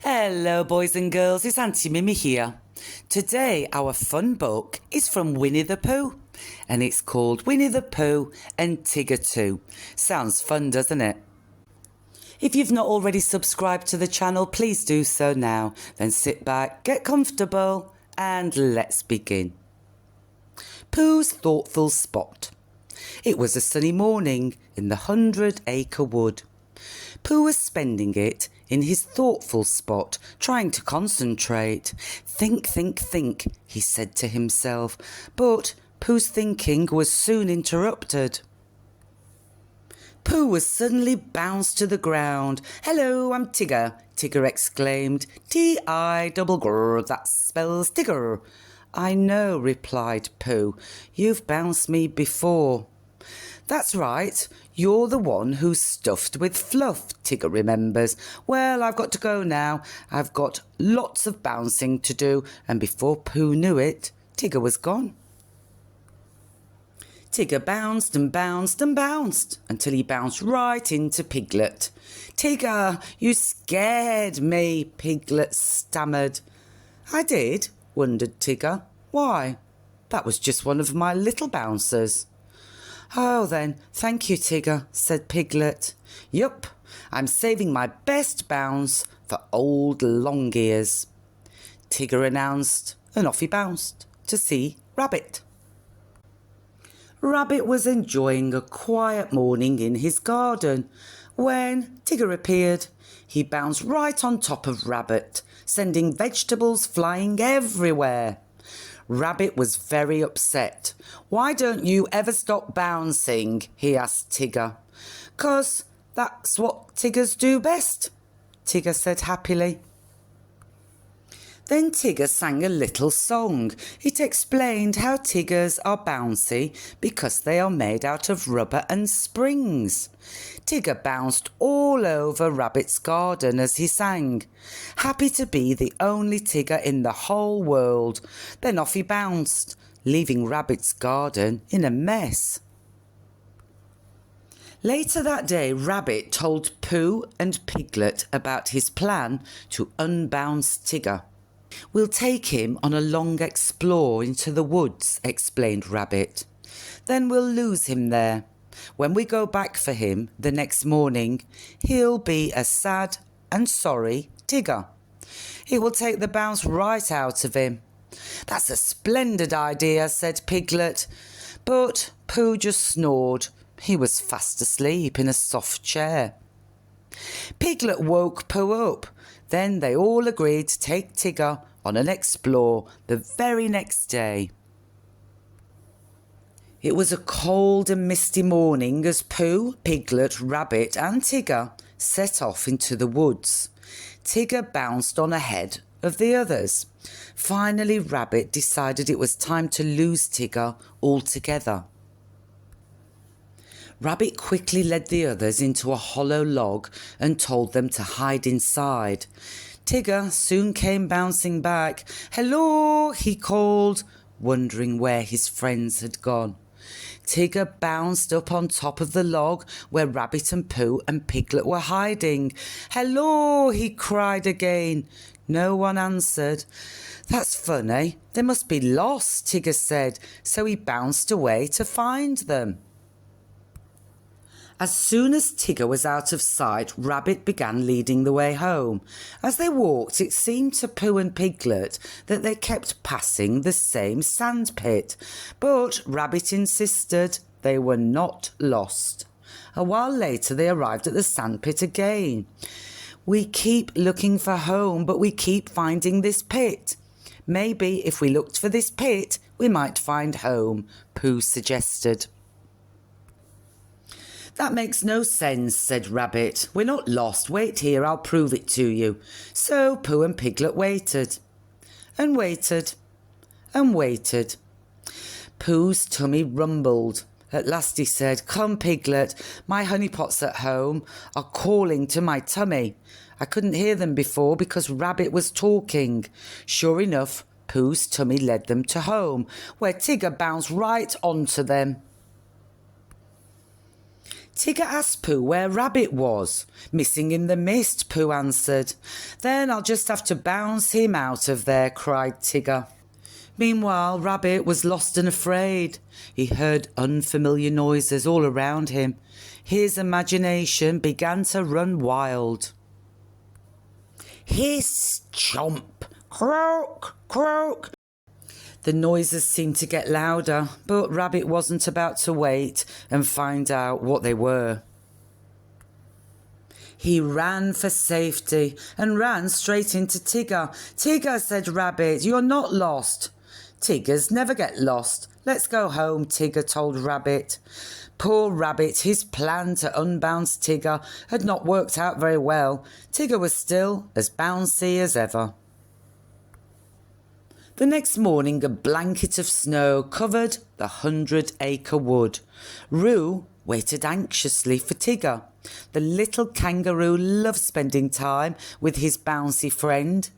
Hello boys and girls, it's Aunty Mimmi here. Today our fun book is from Winnie the Pooh and it's called Winnie the Pooh and Tigger Too. Sounds fun, doesn't it? If you've not already subscribed to the channel, please do so now. Then sit back, get comfortable and let's begin. Pooh's thoughtful spot. It was a sunny morning in the 100-acre wood. Pooh was spending it in his thoughtful spot, trying to concentrate. Think, he said to himself, but Pooh's thinking was soon interrupted. Pooh was suddenly bounced to the ground. "Hello, I'm Tigger," Tigger exclaimed. T-I-double-G-R, that spells Tigger. "I know," replied Pooh. "You've bounced me before." "That's right, you're the one who's stuffed with fluff," Tigger remembers. "Well, I've got to go now. I've got lots of bouncing to do," and before Pooh knew it, Tigger was gone. Tigger bounced and bounced and bounced until he bounced right into Piglet. "Tigger, you scared me," Piglet stammered. "I did?" wondered Tigger. "Why? That was just one of my little bouncers." "Oh then, thank you, Tigger," said Piglet. "Yup, I'm saving my best bounce for old Long-Ears," Tigger announced, and off he bounced to see Rabbit. Rabbit was enjoying a quiet morning in his garden when Tigger appeared. He bounced right on top of Rabbit, sending vegetables flying everywhere. Rabbit was very upset. "Why don't you ever stop bouncing?" he asked Tigger. "'Cause that's what Tiggers do best," Tigger said happily. Then Tigger sang a little song. It explained how Tiggers are bouncy because they are made out of rubber and springs. Tigger bounced all over Rabbit's garden as he sang, happy to be the only Tigger in the whole world. Then off he bounced, leaving Rabbit's garden in a mess. Later that day, Rabbit told Pooh and Piglet about his plan to unbounce Tigger. "We'll take him on a long explore into the woods," explained Rabbit. "Then we'll lose him there. When we go back for him the next morning, he'll be a sad and sorry Tigger. It will take the bounce right out of him." "That's a splendid idea," said Piglet. But Pooh just snored. He was fast asleep in a soft chair. Piglet woke Pooh up. Then they all agreed to take Tigger on an explore the very next day. It was a cold and misty morning as Pooh, Piglet, Rabbit and Tigger set off into the woods. Tigger bounced on ahead of the others. Finally, Rabbit decided it was time to lose Tigger altogether. Rabbit quickly led the others into a hollow log and told them to hide inside. Tigger soon came bouncing back. "Hello," he called, wondering where his friends had gone. Tigger bounced up on top of the log where Rabbit and Pooh and Piglet were hiding. "Hello," he cried again. No one answered. "That's funny. They must be lost," Tigger said, so he bounced away to find them. As soon as Tigger was out of sight, Rabbit began leading the way home. As they walked, it seemed to Pooh and Piglet that they kept passing the same sand pit, but Rabbit insisted they were not lost. A while later they arrived at the sand pit again. "We keep looking for home, but we keep finding this pit. Maybe if we looked for this pit, we might find home," Pooh suggested. "That makes no sense," said Rabbit. "We're not lost. Wait here, I'll prove it to you." So Pooh and Piglet waited and waited and waited. Pooh's tummy rumbled. At last he said, "Come, Piglet, my honeypots at home are calling to my tummy. I couldn't hear them before because Rabbit was talking." Sure enough, Pooh's tummy led them to home, where Tigger bounced right onto them. Tigger asked Pooh where Rabbit was. Missing in the mist, Pooh answered. Then I'll just have to bounce him out of there, cried Tigger. Meanwhile, Rabbit was lost and afraid. He heard unfamiliar noises all around him. His imagination began to run wild. Hiss, chomp, croak, croak. The noises seemed to get louder, but Rabbit wasn't about to wait and find out what they were. He ran for safety and ran straight into Tigger. Tigger, said Rabbit, you're not lost. Tiggers never get lost. Let's go home, Tigger told Rabbit. Poor Rabbit, his plan to unbounce Tigger had not worked out very well. Tigger was still as bouncy as ever. The next morning, a blanket of snow covered the 100-acre wood. Roo waited anxiously for Tigger. The little kangaroo loved spending time with his bouncy friend.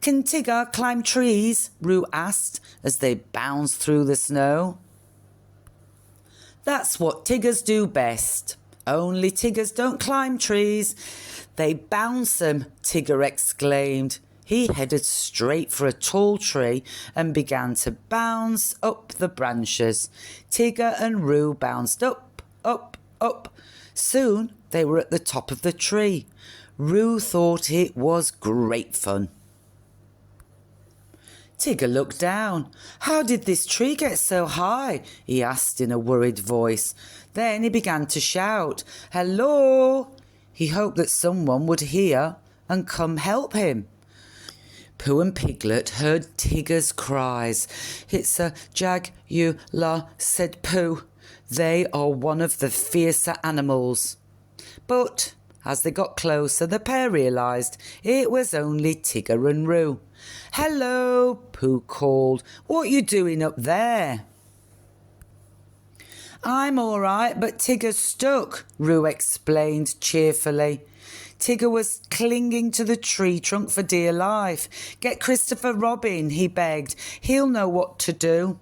Can Tigger climb trees? Roo asked as they bounced through the snow. That's what Tiggers do best. Only Tiggers don't climb trees. They bounce 'em, Tigger exclaimed. He headed straight for a tall tree and began to bounce up the branches. Tigger and Roo bounced up, up, up. Soon they were at the top of the tree. Roo thought it was great fun. Tigger looked down. How did this tree get so high? He asked in a worried voice. Then he began to shout, Hello! He hoped that someone would hear and come help him. Pooh and Piglet heard Tigger's cries. It's a jagular, said Pooh. They are one of the fiercer animals. But as they got closer, the pair realised it was only Tigger and Roo. Hello, Pooh called. What are you doing up there? I'm all right, but Tigger's stuck, Roo explained cheerfully. Tigger was clinging to the tree trunk for dear life. Get Christopher Robin, he begged. He'll know what to do.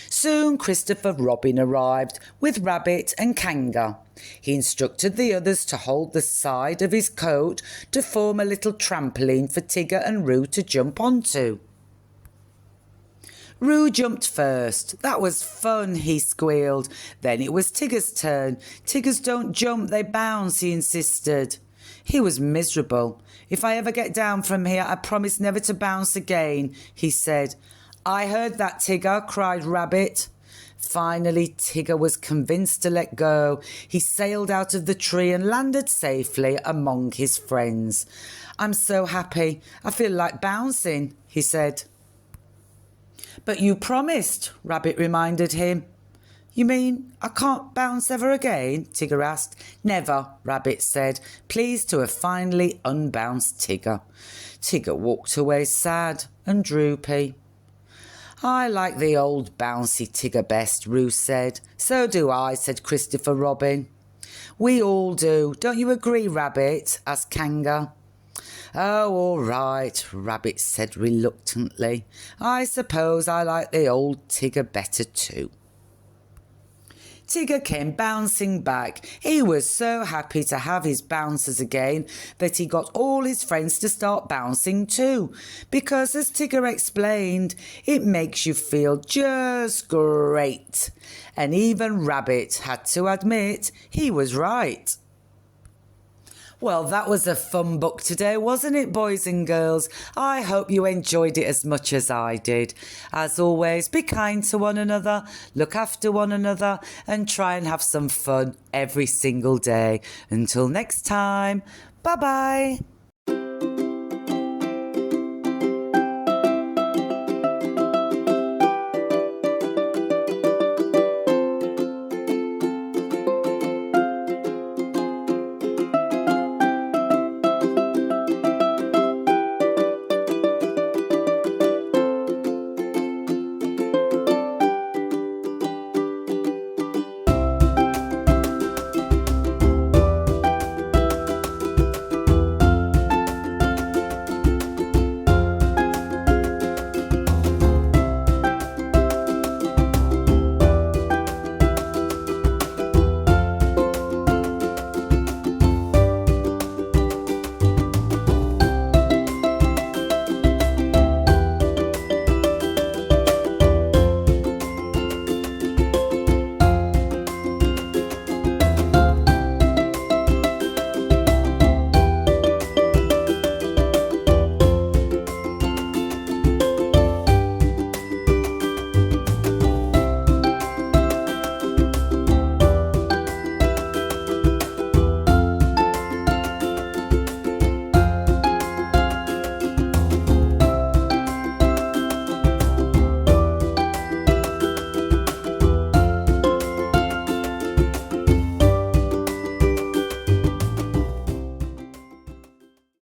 Soon Christopher Robin arrived with Rabbit and Kanga. He instructed the others to hold the side of his coat to form a little trampoline for Tigger and Roo to jump onto. Roo jumped first. That was fun, he squealed. Then it was Tigger's turn. Tiggers don't jump, they bounce, he insisted. He was miserable. If I ever get down from here, I promise never to bounce again, he said. I heard that, Tigger, cried Rabbit. Finally, Tigger was convinced to let go. He sailed out of the tree and landed safely among his friends. I'm so happy. I feel like bouncing, he said. But you promised, Rabbit reminded him. You mean I can't bounce ever again? Tigger asked. Never, Rabbit said, pleased to have finally unbounced Tigger. Tigger walked away sad and droopy. I like the old bouncy Tigger best, Roo said. So do I, said Christopher Robin. We all do. Don't you agree, Rabbit? Asked Kanga. Oh, all right, Rabbit said reluctantly. I suppose I like the old Tigger better too. Tigger came bouncing back. He was so happy to have his bouncers again that he got all his friends to start bouncing too, because as Tigger explained, it makes you feel just great. And even Rabbit had to admit he was right. Well, that was a fun book today, wasn't it, boys and girls? I hope you enjoyed it as much as I did. As always, be kind to one another, look after one another, and try and have some fun every single day. Until next time, bye-bye.